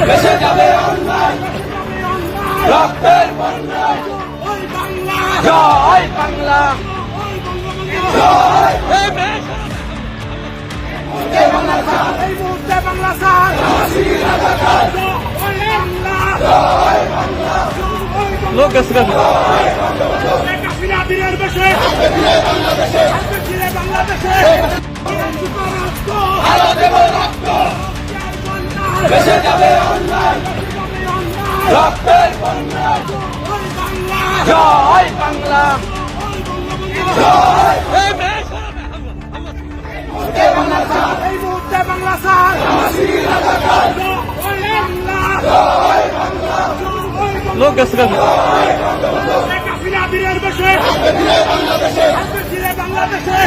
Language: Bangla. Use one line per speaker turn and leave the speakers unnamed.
ভেসে যাবে অন্যায়, রক্তের বন্যায়। জয় বাংলা, জয়
এই মুহূর্তে বাংলা স্যার
লোক গেছে
দিনের বেশে বাংলাদেশে
আলো দেব রক্ত, ভেসে যাবে অন্যায়, রক্তের বন্যায়। জয় বাংলা, জয়
এই মুহূর্তে বাংলা স্যার
লোক গেছে
দিনের বেশে বাংলাদেশে